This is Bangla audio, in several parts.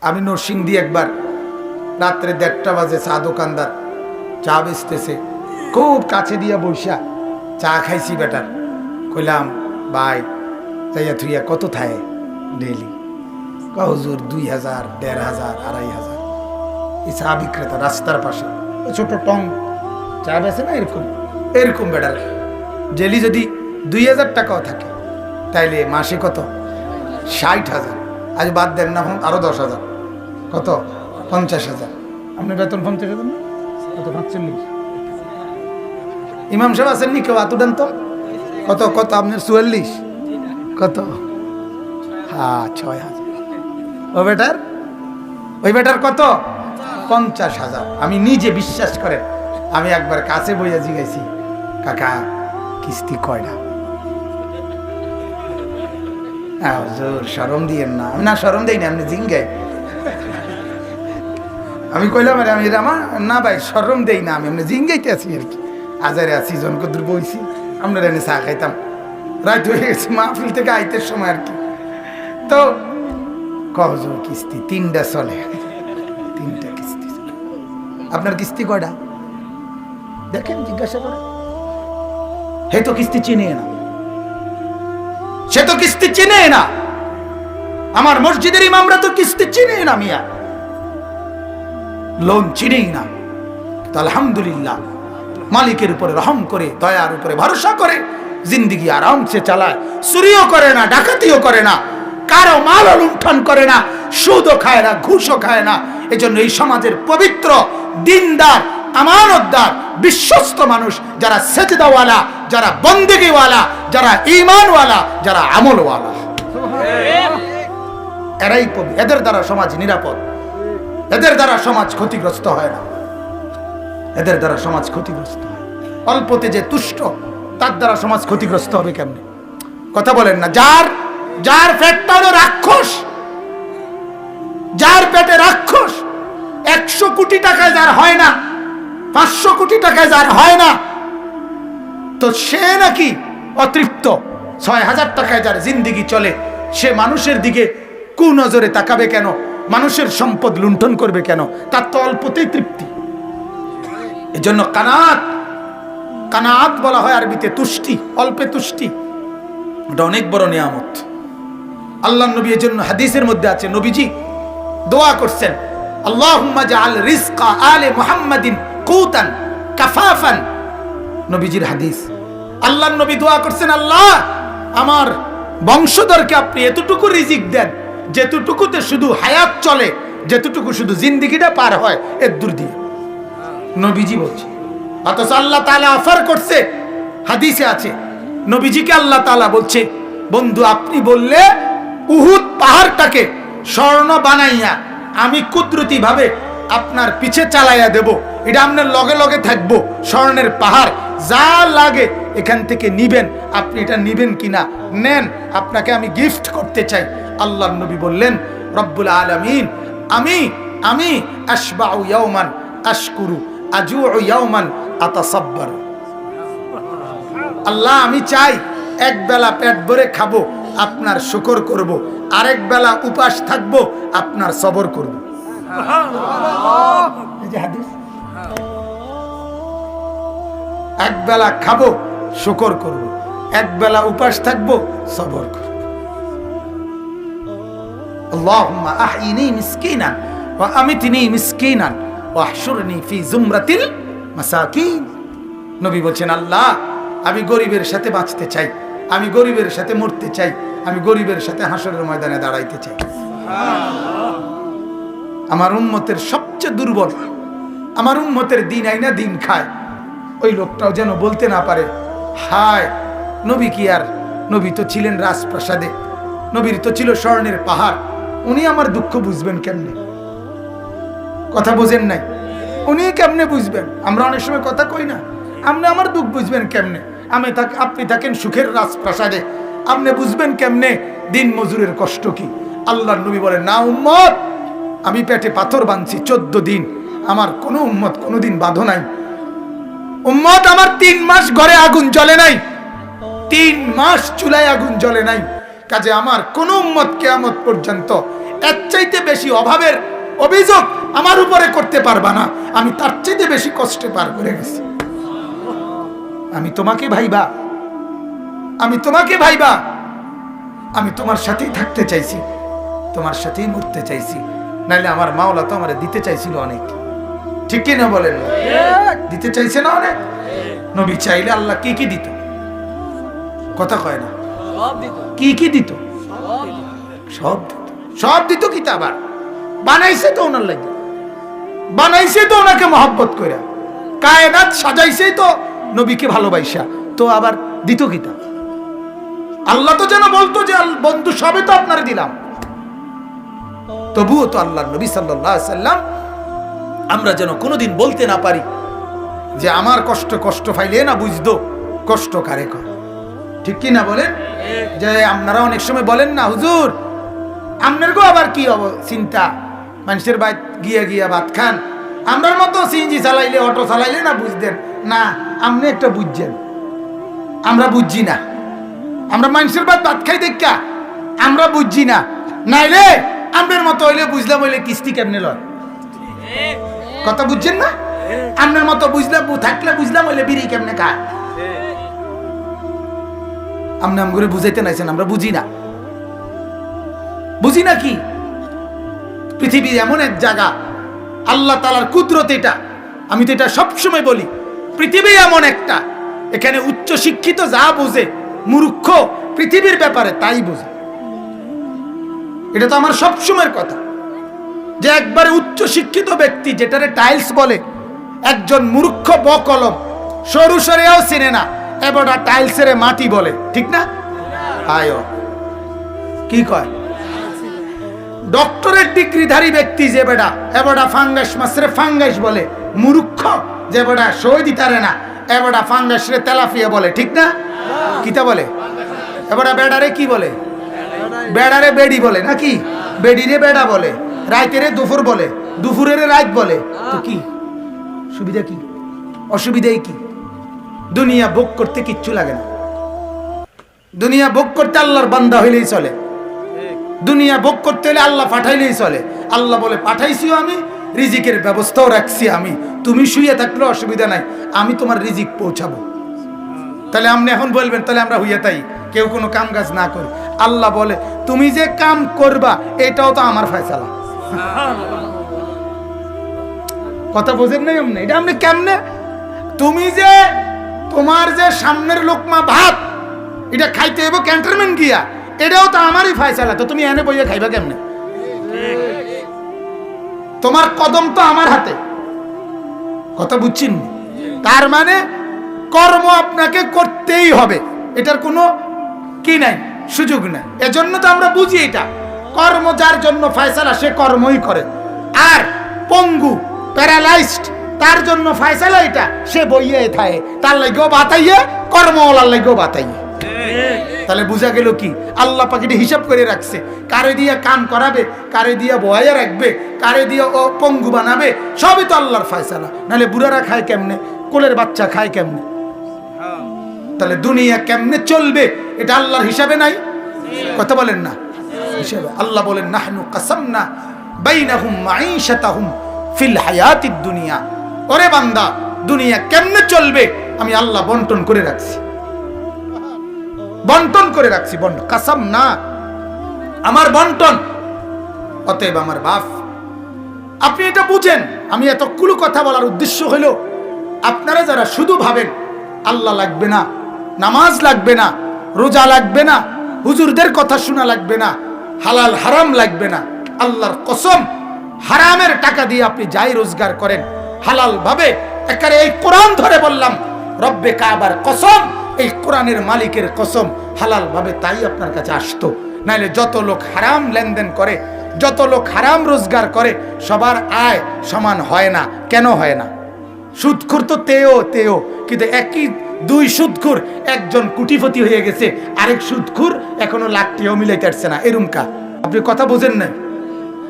আমি নরসিংদী একবার রাত্রে 1:30 বাজে চা দোকানদার চা বেচতেছে, খুব কাছে দিয়া বৈশা চা খাইছি বেটার। কইলাম ভাই যাইয়া থুইয়া কত থায় ডেইলি? হুজুর 2000, 1500, 2500। এই চা বিক্রেতা রাস্তার পাশে ছোট টং চা বেছে না, এরকম এরকম বেটার ডেলি যদি 2000 টাকাও থাকে তাইলে মাসে কত? 60,000। আজ বাদ দেন না, আরো 10,000, কত? 50,000। আপনার বেতন 50,000 না? কত? 45। ইমাম সাহেব আছেন নি কেউ? এত দেন তো। কত কত আপনার? 44। কত? হ্যাঁ 6,000। ওই বেটার কত? 50,000। আমি নিজে বিশ্বাস করেন, আমি একবার কাছে বইয়া জিগাইছি, কাকা কিস্তি কয়টা? শরম দিয়েন না। আমি না শরম দেই না, আপনি জিঙ্গাই। আমি কইলাম আরে আমি আমার না ভাই শরম দেই না, আমি আপনি জিঙ্গাইতে আছি আর কি। আজারে আছি জনকদুর বইছি, আমরা এনে চা খাইতাম, রাত হয়ে গেছে মাহফিল থেকে আইতের সময় আর কি। তো কজোর কিস্তি 3টা চলে, 3টা কিস্তি। আপনার কিস্তি কয়টা দেখেন, জিজ্ঞাসা করে। হে তো কিস্তি চিনে না, সে তো কিস্তি চিনে না। আমার মসজিদের ইমামরা তো কিস্তি চিনে না, মিয়া লোন চিনেই না। তো আলহামদুলিল্লাহ, মালিকের উপরে রহম করে, দয়ার উপরে ভরসা করে জিন্দিগি আরামসে চালায়। চুরিও করে না, ডাকাতিও করে না, কারো মাল লুণ্ঠন করে না, সুদও খায় না, ঘুষও খায় না। এজন্য এই সমাজের পবিত্র, দিনদার, আমানতদার, বিশ্বস্ত মানুষ যারা সেজদাওয়ালা, যারা বন্দেগীওয়ালা, যারা ঈমানওয়ালা, যারা আমলওয়ালা, এরাই পবিত্র। এদের দ্বারা সমাজ নিরাপদ, এদের দ্বারা সমাজ ক্ষতিগ্রস্ত হয় না, এদের দ্বারা সমাজ ক্ষতিগ্রস্ত হয়। অল্পতে যে তুষ্ট, তার দ্বারা সমাজ ক্ষতিগ্রস্ত হবে কেমনে? কথা বলেন না। যার পেটটা হলো রাক্ষস, যার পেটে রাক্ষস, 100 কোটি টাকায় যার হয় না, 500 কোটি টাকায় যার হয় না, তো সে নাকি অতৃপ্ত। 6,000 টাকায় যার জিন্দিগি চলে, সে মানুষের দিকে কুনজরে তাকাবে কেন? মানুষের সম্পদ লুণ্ঠন করবে কেন? তার তো অল্পতেই তৃপ্তি। এজন্য কানাত বলা হয় আরবিতে তুষ্টি, অল্পে তুষ্টি। এটা অনেক বড় নিয়ামত। আল্লাহ নবী এর জন্য হাদিসের মধ্যে আছে, নবীজি দোয়া করছেন, আল্লাহুম্মা জাআল রিজকা আলে মুহাম্মাদিন কুতান কাফাফান। নবীজির হাদিস, আল্লাহর নবী দোয়া করছেন, আল্লাহ আমার বংশধরকে আপনি এতটুকু রিজিক দেন যেতটুকুতে শুধু হায়াত চলে, যেতটুকু শুধু জিন্দেগিটা পার হয়, এর দূর দিয়ে। নবীজি বলছে, অথচ আল্লাহ তাআলা অফার করছে। হাদিসে আছে, নবীজিকে আল্লাহ তাআলা বলছে, বন্ধু আপনি বললে উহুদ পাহাড়টাকে স্বর্ণ বানাইয়া আমি কুদরতি ভাবে আপনার পিছে চালাইয়া দেব, এটা আপনার লগে লগে থাকবো, স্বর্ণের পাহাড়, যা লাগে এখান থেকে নিবেন, আপনি এটা নিবেন কিনা নেন, আপনাকে আমি গিফট করতে চাই। আল্লাহর নবী বললেন, রব্বুল আলামিন, আমি আশবাউ ইয়াওমান আশকুরু আজুউ ইয়াওমান আতাসাব্বার। আল্লাহ আমি চাই এক বেলা পেট ভরে খাবো, আপনার শুকর করব, আরেক বেলা উপাস থাকবো, আপনার সবর করব। এই যে হাদিস, এক বেলা খাবো, শুকর করব, এক বেলা উপাস থাকবো, সবর করব। আল্লাহুম্মা আহইনি মিসকিনান ওয়া আমিতনি মিসকিনান ওয়া আহশুরনি ফি জুমরাতিল মাসাকিন। নবী বলছেন, আল্লাহ আমি গরিবের সাথে বাঁচতে চাই, আমি গরিবের সাথে মরতে চাই, আমি গরিবের সাথে হাসরের ময়দানে দাঁড়াইতে চাই। আমার উম্মতের সবচেয়ে দুর্বল, আমার উম্মতের দিন আইনা দিন খায়, ওই লোকটাও যেন বলতে না পারে, হায় নবী কি আর, নবী তো ছিলেন রাজপ্রাসাদে, নবীর তো ছিল স্বর্ণের পাহাড়, উনি আমার দুঃখ বুঝবেন কেমনে? কথা বোঝেন নাই? উনি কেমনে বুঝবেন? আমরা অনেক সময় কথা কই না, আপনি আমার দুঃখ বুঝবেন কেমনে? আপনি থাকেন সুখের রাজপ্রাসাদে, আপনি বুঝবেন কেমনে দিন মজুরের কষ্ট কি? আল্লাহর নবী বলেন, না উম্মত, আমি পেটে পাথর বাঁধছি 14 দিন, আমার কোনো উম্মত কোনোদিন বাঁধো নাই। উম্মত আমার 3 মাস ঘরে আগুন জ্বলে নাই, 3 মাস চুলায় আগুন জ্বলে নাই। কাজে আমার কোন উম্মত কিয়ামত পর্যন্ত এর চাইতে বেশি অভাবের অভিযোগ আমার উপরে করতে পারবা না। আমি তার চাইতে বেশি কষ্টে পার করে গেছি। আমি তোমাকে ভাইবা, আমি তোমাকে ভাইবা, আমি তোমার সাথেই থাকতে চাইছি, তোমার সাথেই মরতে চাইছি। নাইলে আমার মাওলা তো আমারে দিতে চাইছিল অনেক, ঠিক কি না বলেন? দিতে চাইছে না অনেক। নবী চাইলে আল্লাহ কি কি দিত? কথা কয় না, কি কি দিত? সব দিত, সব দিত। কি তা আবার বানাইছে তো ওনার লাগে, বানাইছে তো ওনাকে মহব্বত করে, কায়নাত সাজাইছে তো নবীকে ভালোবাসা, তো আবার দিত কি তা? আল্লাহ তো যেন বলতো যে বন্ধু সবে তো আপনার দিলাম, তবুও তো আল্লাহ নবী সাল্লাল্লাহু আলাইহি সাল্লাম আমরা যেন কোনোদিন বলতে না পারি যে আমার কষ্ট কষ্ট পাইলে না বুঝতো কষ্ট কারে কয়, ঠিক কি না বলেন? যে আপনারা অনেক সময় বলেন না হুজুর আপনার গো আবার কি হবো চিন্তা, মানুষের বাইত গিয়া গিয়া ভাত খান, আমরার মতো সিএনজি চালাইলে অটো চালাইলে না বুঝতেন না, আপনি একটা বুঝছেন, আমরা বুঝছি না। আমরা মানুষের বাইত ভাত খাই দেখা আমরা বুঝছি না, নাইলে আপনার মতো হইলে বুঝলাম, হইলে কিস্তি কেমনে লয়, কথা বুঝছেন না? আপনার মতো বুঝলে থাকলে বুঝলাম, হইলে বিড়ি কেমনে খায়, আপনি আমগুলো বুঝাইতে নাইছেন, আমরা বুঝি না। বুঝি না কি? পৃথিবী এমন এক জায়গা, আল্লাহ তাআলার কুদরত এটা, আমি তো এটা সবসময় বলি, পৃথিবী এমন একটা, এখানে উচ্চ শিক্ষিত যা বোঝে, মূর্খ পৃথিবীর ব্যাপারে তাই বোঝে। এটা তো আমার সবসময়ের কথা, যে একবারে উচ্চ শিক্ষিত ব্যক্তি যেটারে টাইলস বলে, একজন মূর্খ বকলম সরু সরেও চিনে না, এবারটা টাইলসের মাটি বলে, ঠিক না? আয়ো কি কয়? ডক্টরেট ডিগ্রিধারী ব্যক্তি যে বেটা এবারটা ফাঙ্গাস মাসরে ফাঙ্গাস বলে, মূর্খ যে বেটা সই দিতারে না এবারটা ফাঙ্গাস রে তেলাফিয়া বলে, ঠিক না? কিতা বলে? এবারটা বেড়ারে কি বলে? বেড়ারে বেড়ি বলে নাকি? বেড়িরে বেড়া বলে, রাইতেরে দুপুর বলে, দুপুরের রাত বলে। তো কি সুবিধা কি অসুবিধাই কি? দুনিয়া ভোগ করতে কিচ্ছু লাগে না, দুনিয়া ভোগ করতে আল্লাহর বান্দা হইলেই চলে, দুনিয়া ভোগ করতে হলে আল্লাহ পাঠাইলেই চলে। আল্লাহ বলে পাঠাইছিও আমি, রিজিকের ব্যবস্থাও রাখছি আমি, তুমি শুয়ে থাকলে অসুবিধা নাই, আমি তোমার রিজিক পৌঁছাবো। তাহলে আপনি এখন বলবেন তাহলে আমরা হইয়া তাই কেউ কোনো কাম কাজ না করি। আল্লাহ বলে তুমি যে কাম করবা এটাও তো আমার ফয়সালা। কথা বোঝেন নাই আপনি? এটা আপনি কেমনে, তুমি যে তোমার যে সামনের লোকমা ভাত এটা খাইতে হইব ক্যান্টনমেন্ট গিয়া, এটাও তো আমারই ফয়সালা, তো তুমি এনে বইয়া খাইবা কেমনে? তোমার কদম তো আমার হাতে, কথা বুঝছেন? তার মানে কর্ম আপনাকে করতেই হবে, এটার কোনো কি নাই, সুযোগ নাই। এজন্য তো আমরা বুঝি এটা কর্ম যার জন্য ফয়সালা সে কর্মই করে, আর পঙ্গু প্যারালাইজড তার জন্য ফয়সালা এটা, সে বইয়ে থাকে, তার লাগেও বাতাইয়ে কর্মওয়ালার লাগেও বাতাইয়ে। তাহলে বুঝা গেল কি আল্লাহ পাক এটা হিসাব করে রাখছে, কারে দিয়ে কাম করাবে, কারে দিয়ে বয়া রাখবে, কারে দিয়ে ও পঙ্গু বানাবে, সবই তো আল্লাহর ফয়সালা। নাহলে বুড়ারা খায় কেমনে, কোলের বাচ্চা খায় কেমনে? তাহলে দুনিয়া কেমনে চলবে এটা আল্লাহর হিসাবে নাই, কথা বলেন না? হিসাবে আল্লাহ বলেন নাহনু কাসামনা বাইনাহুম মাঈশাতাহুম ফিল হায়াতিদ দুনিয়া। ওরে বান্দা দুনিয়া কেমনে চলবে আমি আল্লাহ বন্টন করে রাখছি, বন্টন করে রাখছি, বন্টন কাসাম না, আমার বন্টন। অতএব আমার বাপ আপনি এটা বুঝেন। আমি এতগুলো কথা বলার উদ্দেশ্য হলো আপনারা যারা শুধু ভাবেন আল্লাহ লাগবে না, নামাজ লাগবে না, রোজা লাগবে না, হুজুরদের কথা শোনা লাগবে না, হালাল হারাম লাগবে না, আল্লাহর কসম হারামের টাকা দিয়ে আপনি যাই রোজগার করেন হালাল ভাবে, একেবারে এই কোরআন ধরে বললাম রব্বে কাবার কসম, এই কোরআনের মালিকের কসম, হালাল ভাবে তাই আপনার কাছে আসতো। নাইলে যত লোক হারাম লেনদেন করে, যত লোক হারাম রোজগার করে, সবার আয় সমান হয় না। কেন হয় না? সুদখোর তো তেও, কিন্তু একই দুই সুদখোর, একজন কোটিপতি হয়ে গেছে, আরেক সুদখোর এখনো লাখটিও মিলাইতে পারছে না, এরকম কা। আপনি কথা বোঝেন না?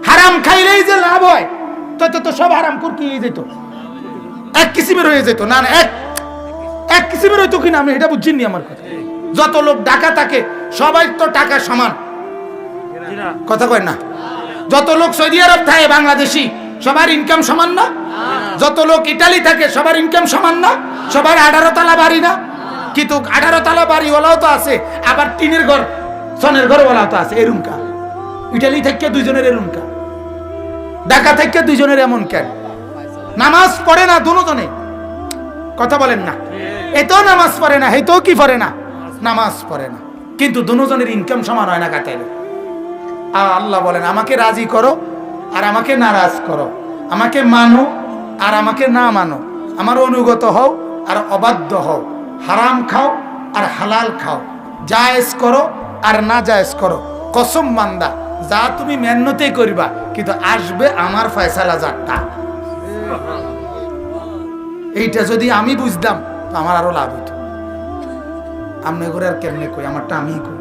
হারাম খাইলেই যে লাভ হয় তো সব হারাম খোর কি হয়ে যেত, এক কিসিমের হয়ে যেত না, এক কিসিমের হইতো কিনা আমি এটা বুঝিনি। আমার কথা, যত লোক ডাকা থাকে সবাই তো টাকা সমান, কথা কয় না? যত লোক সৌদি আরব থাকে বাংলাদেশি সবার ইনকাম সমান না? যত লোক ইটালি থাকে সবার ইনকাম সমান না? সবার 18 তলা বাড়ি না? কিন্তু 18 তলা বাড়িওয়ালাও তো আছে, আবার টিনের ঘর সনের ঘরওয়ালাও তো আছে। এরুমকা ইটালি থেকে দুইজনের এরুমকা, ঢাকা থেকে দুইজনের এমন কেন? নামাজ পড়ে না দুজনে, কথা বলেন না? এতো নামাজ পড়ে না, হেতো কি পড়ে না? নামাজ পড়ে না, কিন্তু দুজনের ইনকাম সমান হয় না কাটাইলে। আল্লাহ বলেন আমাকে রাজি করো আর আমাকে নারাজ করো, আমাকে মানো আর আমাকে না মানো, আমার অনুগত হও আর অবাধ্য হও, হারাম খাও আর হালাল খাও, জায়েজ করো আর না জায়েজ করো। কসম বান্দা, যা তুমি মেহনতেই করবা, কিন্তু আসবে আমার ফয়সালা যারটা। এইটা যদি আমি বুঝতাম তো আমার আরো লাভ হতো। আপনি করে আর কেমনে কই, আমারটা আমিই কই,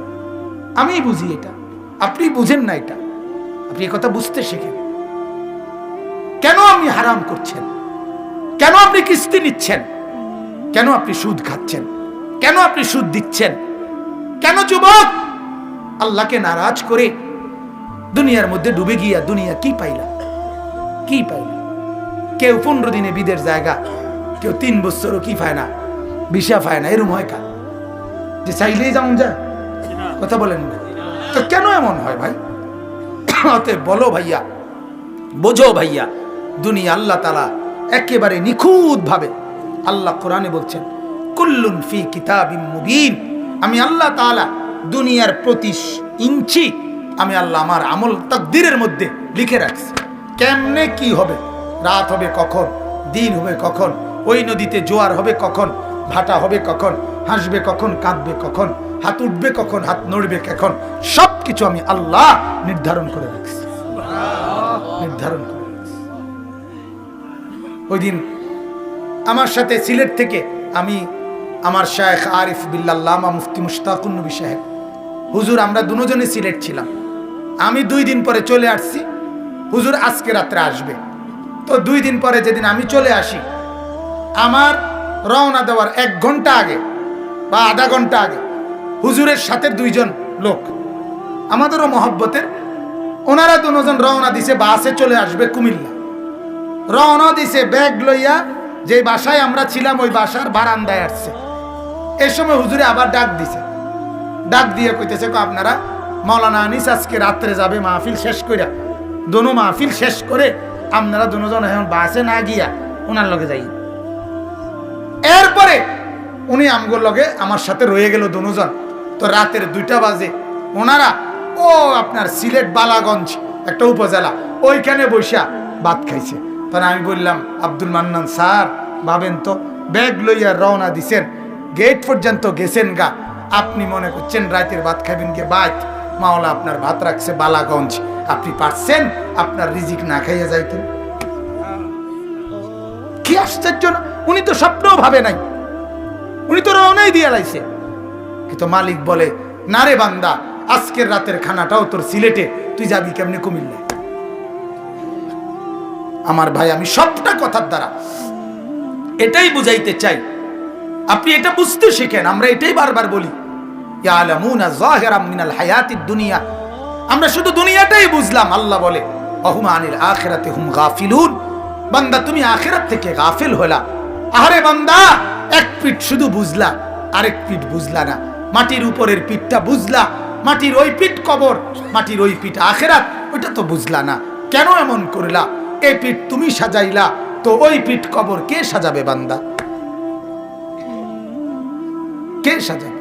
আমিই বুঝি এটা। আপনি বুঝেন না এটা, আপনি কথা বুঝতে শেখেন। কেন আপনি হারাম করছেন? কেন আপনি কিস্তি নিচ্ছেন? কেন আপনি সুদ খাচ্ছেন? কেন আপনি সুদ দিচ্ছেন? কেন যুবক আল্লাহকে নারাজ করে দুনিয়ার মধ্যে ডুবে গিয়া দুনিয়া কি পাইলা? কি পাইলা? কেউ 15 দিনে বিদের জায়গা, কেউ 3 বছরও কি পায় না, ভিসা পায় না। এরম হয় কা যে চাইলেই যেমন যায়? কথা বলেন না তো কেন এমন হয় ভাই? অতএব বলো ভাইয়া, বোঝো ভাইয়া, দুনিয়া আল্লাহ তাআলা একেবারে নিখুঁত ভাবে, আল্লাহ কোরআনে বলছেন কুল্লুন ফি কিতাবিম মুবিন। আমি আল্লাহ তাআলা দুনিয়ার প্রতি ইঞ্চি আমি আল্লাহ আমার আমল তাকদীরের মধ্যে লিখে রাখছি। কেমনে কি হবে, রাত হবে কখন, দিন হবে কখন, ওই নদীতে জোয়ার হবে কখন, ভাটা হবে কখন, হাসবে কখন, কাঁদবে কখন, হাত উঠবে কখন, হাত নড়বে কখন, সবকিছু আমি আল্লাহ নির্ধারণ করে রাখছি, নির্ধারণ করে রাখছি। ওই দিন আমার সাথে সিলেট থেকে আমি, আমার শায়েখ আরিফ বিল্লাহ আল্লামা মুফতি মুশতাকুন নবী সাহেব হুজুর, আমরা দুজনে সিলেট ছিলাম। আমি 2 দিন পরে চলে আসছি, হুজুর আজকে রাত্রে আসবে। তো 2 দিন পরে যেদিন আমি চলে আসি, আমার রওনা দেওয়ার 1 ঘন্টা আগে বা আধা ঘন্টা আগে হুজুরের সাথে 2 জন লোক আমাদেরও মহব্বতের, ওনারা 2 জন রওনা দিছে, বাসে চলে আসবে কুমিল্লা। রওনা দিছে ব্যাগ লইয়া, যে বাসায় আমরা ছিলাম ওই বাসার বারান্দায় আসছে। এই সময় হুজুরে আবার ডাক দিছে, ডাক দিয়ে কইতেছে আপনারা মাওলানা আনিস আজকে রাত্রে যাবে মাহফিল শেষ কইরা, দোনো মাহফিল শেষ করে আপনারা 2 জন এখন বাসে না গিয়া ওনার লগে যাই। এরপরে উনি আমগোর লগে আমার সাথে রয়ে গেল 2 জন। তো রাতের 2টা বাজে ওনারা ও আপনার সিলেট বালাগঞ্জ একটা উপজেলা, ওইখানে বসা ভাত খাইছে। তখন আমি বললাম আব্দুল মান্নান স্যার, ভাবেন তো ব্যাগ লইয়া রওনা দিছেন, গেট পর্যন্ত গেছেন গা, আপনি মনে করছেন রাতের ভাত খাবেন গে বাইত, মাওলা আপনার ভাত রাখছে বালাগঞ্জ, আপনি পারছেন আপনার রিজিক না খাইয়া যাইতেন? কি আশ্চর্য না! উনি তো স্বপ্নও ভাবে নাই, উনি তো রওনাই দিয়ে লাইছে। কিন্তু মালিক বলে না রে বান্দা, আজকের রাতের খানাটাও তোর সিলেটে, তুই যাবি কেমনে কুমিল্লা? আমার ভাই, আমি সবটা কথার দ্বারা এটাই বুঝাইতে চাই, আপনি এটা বুঝতে শিখেন। আমরা এটাই বারবার বলি, ইয়ালামুনা যাহিরাম মিনাল হায়াতিদ দুনিয়া, আমরা শুধু দুনিয়াটাই বুঝলাম। আল্লাহ বলে ওয়াহুম আনিল আখিরাতি হুম গাফিলুন, বান্দা তুমি আখিরাত থেকে গাফিল হলা। আরে বান্দা, 1 পিঠ শুধু বুঝলা, আরেক পিঠ বুঝলা না। মাটির উপরের পিঠটা বুঝলা, মাটির ওই পিঠ কবর, মাটির ওই পিঠ আখিরাত, ওইটা তো বুঝলা না। কেন এমন করলা? এই পিঠ তুমি সাজাইলা, তো ওই পিঠ কবর কে সাজাবে বান্দা? কে সাজাবে?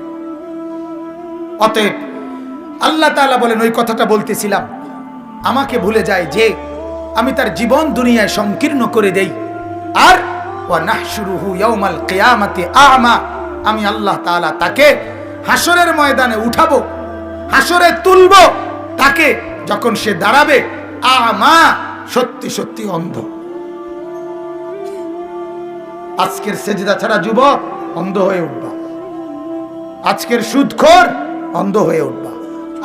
অতএব আল্লাহ তাআলা বলেন, ওই কথাটা বলতেছিলাম, আমাকে ভুলে যায় যে আমি তার জীবন দুনিয়ায় সংকীর্ণ করে দেই। আর ওয়া নাহশুরুহু ইয়াউমাল কিয়ামাতি আ'মা, আমি আল্লাহ তাআলা তাকে হাসরের ময়দানে উঠাবো, হাসরে তুলবো তাকে, যখন সে দাঁড়াবে আ'মা, সত্যি সত্যি অন্ধ। আজকের সেজদা ছাড়া যুবক অন্ধ হয়ে উঠবা, আজকের সুদখোর অন্ধ হয়ে উঠবা,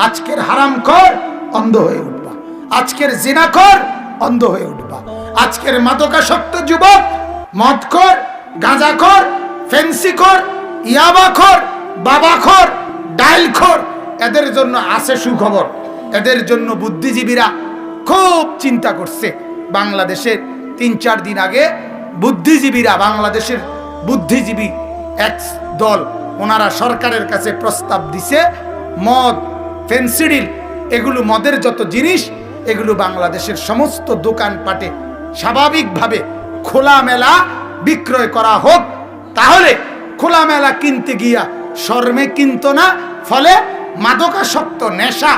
আজকের হারামখোর অন্ধ হয়ে উঠবা, আজকের জিনাখোর অন্ধ হয়ে উঠবা, আজকের মাদকাসক্ত যুবক, মদখোর, গাঁজাখোর, ফেন্সিখোর, ইয়াবাখোর, বাবাখোর, ডাইলখোর, এদের জন্য আছে সুখবর। এদের জন্য বুদ্ধিজীবীরা খুব চিন্তা করছে। বাংলাদেশের 3-4 দিন আগে বুদ্ধিজীবীরা, বাংলাদেশের বুদ্ধিজীবী এক দল, ওনারা সরকারের কাছে প্রস্তাব দিছে মদ, ফেন্সিডিল, এগুলো মদের যত জিনিস এগুলো বাংলাদেশের সমস্ত দোকানপাটে স্বাভাবিকভাবে খোলামেলা বিক্রয় করা হোক। তাহলে খোলামেলা কিনতে গিয়া শর্মে কিনতো না, ফলে মাদকাসক্ত নেশা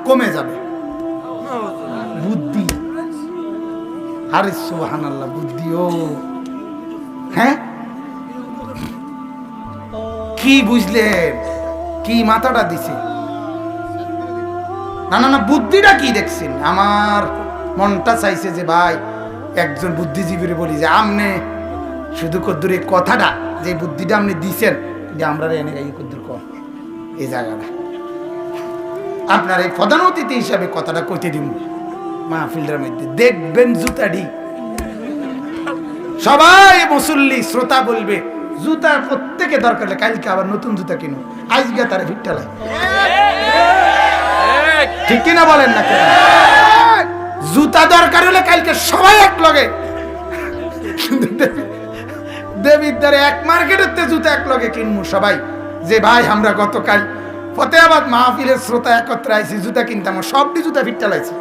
কমে যাবে। বুদ্ধি, আরে সুবহানাল্লাহ, বুদ্ধি। ও হ্যাঁ, কি বুঝলেন? কি মাথাটা দিছে? না না না, বুদ্ধিটা কি দেখছেন? আমার মনটা চাইছে যে ভাই একজন বুদ্ধিজীবীর বলি যে আমনে শুধু কদ্দুর এই কথাটা, যে বুদ্ধিটা আপনি দিছেন, যে আমরা এনে এই কদ্দুর কম এই জায়গাটা আপনার এই প্রধান অতিথি হিসাবে কথাটা কইতে দিব মাহফিলের মধ্যে। দেখবেন জুতাডি সবাই মুসল্লি শ্রোতা বলবে জুতা প্রত্যেকে দরকার হলে কালকে আবার নতুন জুতা কিনো, আজকে তারা ফিটটা লাগে। ঠিক কিনা বলেন না? কেন জুতা দরকার হলে কালকে সবাই এক লগে, দেবীর দ্বারে এক মার্কেটের জুতা এক লগে কিনবো সবাই, যে ভাই আমরা গতকাল ফতেহাবাদ মাহফিলের শ্রোতা একত্রে আইছি, জুতা কিনতাম, সবটি জুতা ফিটটা লাগছে।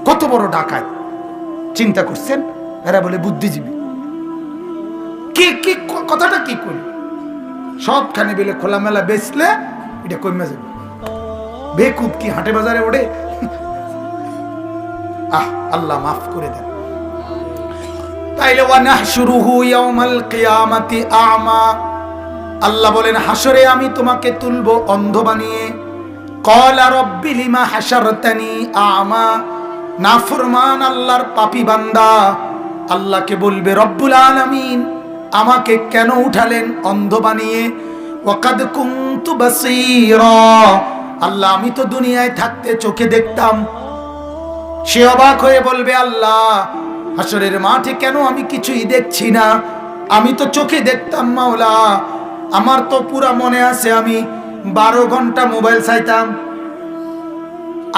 কত বড় ডাকাত চিন্তা করছেন? এরা বলে বুদ্ধিজীবী। কি কি কথাটা কি করি? সবখানে বেলে খোলামেলা বেচলে এটা কমে যাবে। বেকুব কি হাটে বাজারে ওঠে? আল্লাহ মাফ করে দেন। তাইলে ওয়ানাহশুরুহু ইয়াউমাল কিয়ামাতি আ'মা, আল্লাহ বলেন হাসরে আমি তোমাকে তুলবো অন্ধ বানিয়ে। ক্বালা রাব্বি লিমা হাশারতানি আ'মা, নাফরমান আল্লাহর পাপী বান্দা আল্লাহকে বলবে রব্বুল আলামিন আমাকে কেন উঠালেন অন্ধ বানিয়ে? ওয়াকাদ কুনতু বাসীরা, আল্লাহ আমি তো দুনিয়ায় থাকতে চোখে দেখতাম। সে অবাক হয়ে বলবে আল্লাহ হাসরের মাঠে কেন আমি কিছুই দেখছি না? আমি তো চোখে দেখতাম মাওলা, আমার তো পুরা মনে আছে আমি 12 ঘন্টা মোবাইল চাইতাম,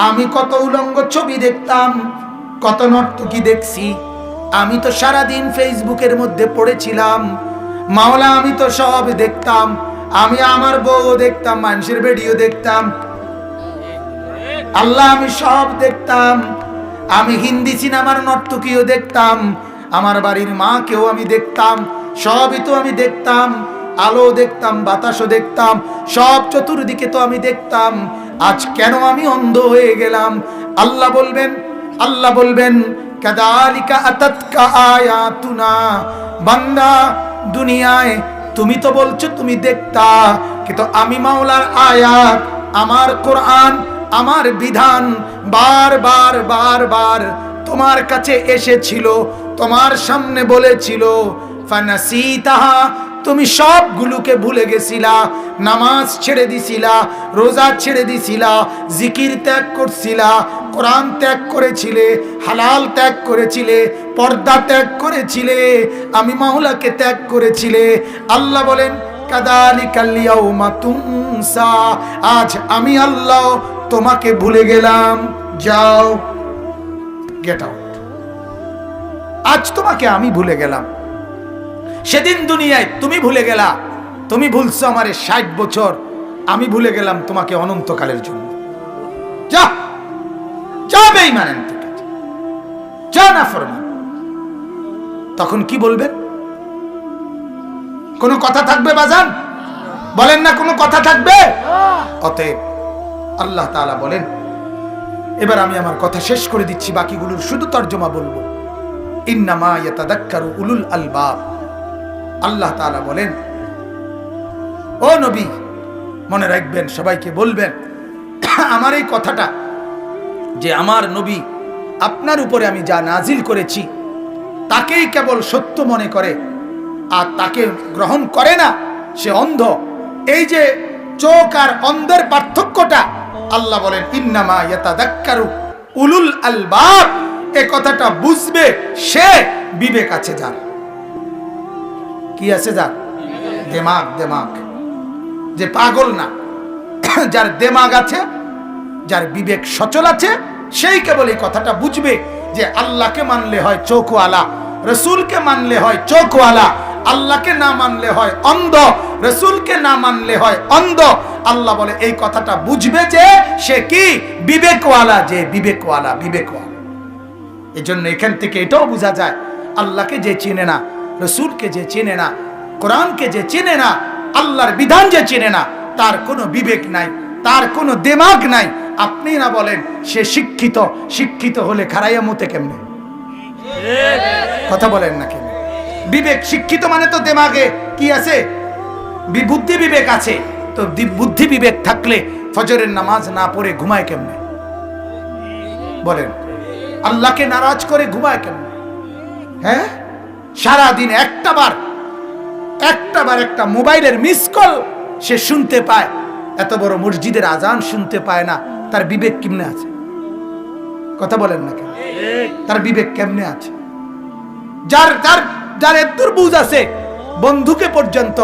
আমি কত উলঙ্গ ছবি দেখতাম, কত নর্তকী দেখছি, আমি তো সারাদিন ফেসবুকের মধ্যে পড়েছিলাম মাওলা, আমি তো সব দেখতাম, আমি আমার বউ দেখতাম, মানুষের ভিডিও দেখতাম, আল্লাহ আমি সব দেখতাম, আমি হিন্দি সিনেমার নর্তকীও দেখতাম, আমার বাড়ির মাকেও আমি দেখতাম, সবই তো আমি দেখতাম, আলো দেখতাম, বাতাসও দেখতাম, সব চতুর্দিকে তো আমি দেখতাম, আজ কেন আমি অন্ধ হয়ে গেলাম? আল্লাহ বলবেন কাযালিকা আতাতকা আয়াতুনা, বান্দা দুনিয়ায় তুমি তো বলছো তুমি দেখতা, কিন্তু আমি মাওলার আয়াত, আমার কোরআন, আমার বিধান বারবার বারবার তোমার কাছে এসেছিল, তোমার সামনে বলেছিল, ফানাসিতাহা, তুমি সবগুলোকে ভুলে গেছিলা, নামাজ ছেড়ে দিছিলা, রোজা ছেড়ে দিছিলা, জিকির ত্যাগ করছিলা, কোরআন ত্যাগ করেছিলে, হালাল ত্যাগ করেছিলে, পর্দা ত্যাগ করেছিলে, আমি মাওলাকে ত্যাগ করেছিলে। আল্লাহ বলেন কাযালিকাল ইয়াউমা তুনসা, আজ আমি আল্লাহ তোমাকে ভুলে গেলাম, যাও গেট আউট, আজ তোমাকে আমি ভুলে গেলাম। সেদিন দুনিয়ায় তুমি ভুলে গেলা, তুমি ভুলছো আমারে 60 বছর, আমি ভুলে গেলাম তোমাকে অনন্তকালের জন্য। যা যা বেঈমান, যা নাফরমান। তখন কি বলবেন? কোনো কথা থাকবে বাজান? বলেন না কোনো কথা থাকবে? অতএব আল্লাহ তাআলা বলেন, এবার আমি আমার কথা শেষ করে দিচ্ছি, বাকিগুলোর শুধু তর্জমা বলবো। ইন্নামা ইয়াতাযাক্কারু উলুল আলবাব, আল্লাহ তাআলা বলেন ও নবী মনে রাখবেন, সবাইকে বলবেন আমার এই কথাটা, যে আমার নবী আপনার উপরে আমি যা নাজিল করেছি তাকেই কেবল সত্য মনে করে, আর তাকে গ্রহণ করে না সে অন্ধ। এই যে চোখ আর অন্ধের পার্থক্যটা আল্লাহ বলেন ইন্নামা ইয়াতাযাক্কারু উলুল আলবাব, এই কথাটা বুঝবে সে বিবেক আছে যার। কি আছে যার? দেমাগ। যে পাগল না, যার দেমাগ আছে যার বিবেক সচল আছে সেই কেবল এই কথাটা বুঝবে যে আল্লাহকে মানলে হয় চোখওয়ালা, রসুলকে মানলে হয় চোখওয়ালা, আল্লাহকে না মানলে হয় অন্ধ, রসুলকে না মানলে হয় অন্ধ। আল্লাহ বলে এই কথাটা বুঝবে যে সে কি বিবেকওয়ালা, যে বিবেকওয়ালা, বিবেকওয়ালা। এই জন্য এখান থেকে এটাও বোঝা যায় আল্লাহকে যে চেনে না, রসুলকে যে চেনে না, কোরআনকে যে চেনে না, আল্লাহর বিধান যে চেনে না, তার কোনো বিবেক নাই, তার কোনো দিমাগ নাই। আপনি না বলেন সে শিক্ষিত, শিক্ষিত হলে খারাইয়া মতে কেমনে? কথা বলেন না কেন? বিবেক, শিক্ষিত মানে তো দিমাগে কি আছে? বুদ্ধি বিবেক আছে। তো বুদ্ধি বিবেক থাকলে ফজরের নামাজ না পড়ে ঘুমায় কেমনে? বলেন, আল্লাহকে নারাজ করে ঘুমায় কেমনে? হ্যাঁ, সারাদিন একটাবার একটা মোবাইলের মিস কল সে শুনতে পায়, এত বড় মসজিদের আজান শুনতে পায় না, তার বিবেক কেমনে আছে? কথা বলেন না কেন? তার বিবেক কেমনে আছে? যার এতদূর বুঝ আছে, বন্ধুকে পর্যন্ত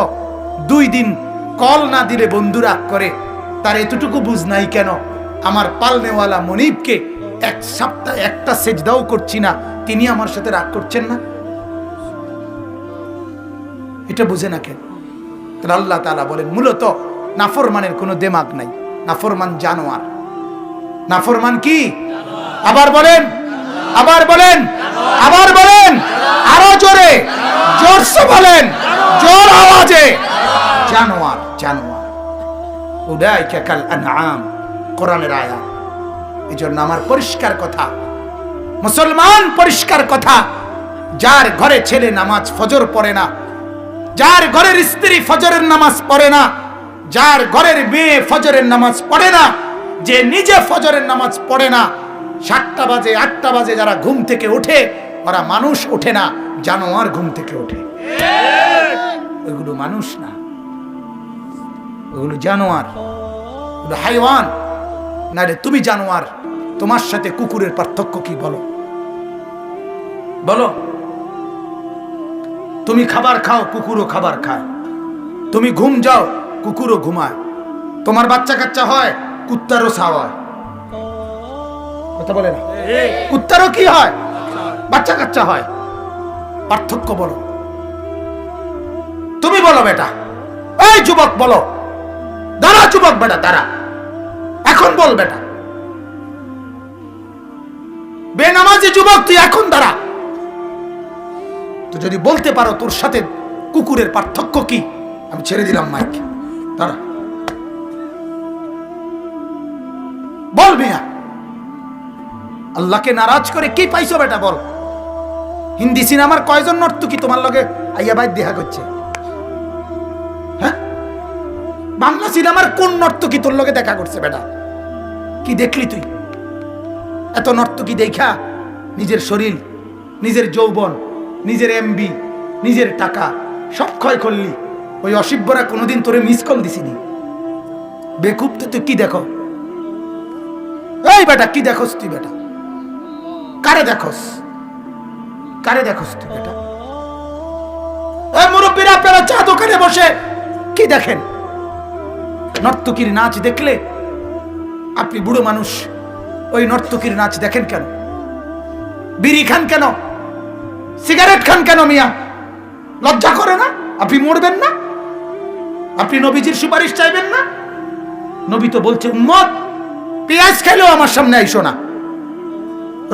2 দিন কল না দিলে বন্ধু রাগ করে, তার এতটুকু বুঝ নাই কেন আমার পালনেওয়ালা মনিবকে 1 সপ্তাহ একটা সেজদাও করছি না, তিনি আমার সাথে রাগ করছেন না? এটা বুঝে না কেন? তাহলে আল্লাহ তাআলা বলেন মূলত নাফরমানের কোনো দিমাগ নাই, নাফরমান জানোয়ার। নাফরমান কি? আবার বলেন, আবার বলেন, আবার বলেন, আরো জোরে, জোরসে বলেন, জোর আওয়াজে, জানোয়ার, জানোয়ার। উলাইকা কাল আনআম, কোরআনের আয়াত। এজন্য আমার পরিষ্কার কথা, মুসলমান পরিষ্কার কথা, যার ঘরে ছেলে নামাজ ফজর পড়ে না, যার ঘরের স্ত্রী ফজরের নামাজ পড়ে না, যার ঘরের মেয়ে ফজরের নামাজ পড়ে না, যে নিজে ফজরের নামাজ পড়ে না, 7টা বাজে 8টা বাজে যারা ঘুম থেকে ওঠে, ওরা মানুষ ওঠে না, জানোয়ার ঘুম থেকে ওঠে। ওগুলো মানুষ না, ওগুলো জানোয়ার, ওগুলো হাইওয়ান। না রে, তুমি জানোয়ার, তোমার সাথে কুকুরের পার্থক্য কি বলো? বলো। তুমি খাবার খাও, কুকুরও খাবার খায়। তুমি ঘুম যাও, কুকুরও ঘুমায়। তোমার বাচ্চা কাচ্চা হয়, কুত্তারও ছাওয়ায়। কথা বলে না? কুত্তারও কি হয়? বাচ্চা কাচ্চা হয়। পার্থক্য বলো। তুমি বলো বেটা, এই যুবক বলো, দাঁড়া যুবক বেটা, দাঁড়া, এখন বল বেটা। বেনামাজি যুবক, তুই এখন দাঁড়া। তো যদি বলতে পারো তোর সাথে কুকুরের পার্থক্য কি, আমি ছেড়ে দিলাম মাইক, দাঁড়া, বল মিয়া। আল্লাহকে নারাজ করে কি পাইছো বেটা, বল। হিন্দি সিনেমার কয়জন নর্তকী তোমার লগে আইয়া বাইর দেখা করছে? হ্যাঁ, বাংলা সিনেমার কোন নর্তকী তোর লগে দেখা করছে বেটা? কি দেখলি তুই? এত নর্তকী দেখা নিজের শরীর, নিজের যৌবন, নিজের এমবি, নিজের টাকা সব ক্ষয় করলি। ওই অসিব্যরা কোনোদিন তোরে মিস কল দিছিনি? বেকুব তো তুই কি দেখো? এই বেটা কি দেখোস তুই বেটা? কারে দেখোস? কারে দেখোস তুই বেটা? এই মুরব্বীরা, আপনারা চা দোকানে বসে কি দেখেন? নর্তকীর নাচ দেখলে আপনি বুড়ো মানুষ, ওই নর্তকীর নাচ দেখেন কেন? বিড়ি খান কেন? সিগারেট খান কেন মিয়া? লজ্জা করে না? আপনি মরবেন না? আপনি নবীজির সুপারিশ চাইবেন না? নবী তো বলছে উম্মত, পেঁয়াজ খাইলেও আমার সামনে আইসো না,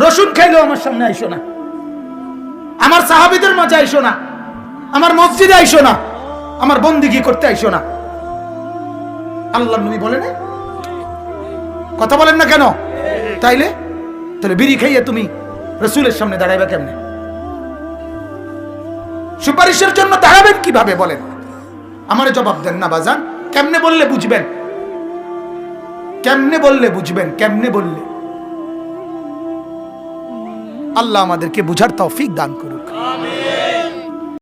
রসুন খাইলেও আমার সামনে আইসো না, আমার সাহাবীদের মাঝে আইসো না, আমার মসজিদে আইসো না, আমার বন্দিগি করতে আইসো না। আল্লাহর নবী বলে না? কথা বলেন না কেন? তাইলে তাহলে বিড়ি খাইয়ে তুমি রসুলের সামনে দাঁড়াইবা কেমনে? সুপারিশের জন্য দাঁড়াবেন কিভাবে বলেন? আমারে জবাব দেন না বাজান। কেমনে বললে বুঝবেন? কেমনে বললে বুঝবেন? কেমনে বললে? আল্লাহ আমাদেরকে বুঝার তৌফিক দান করুন।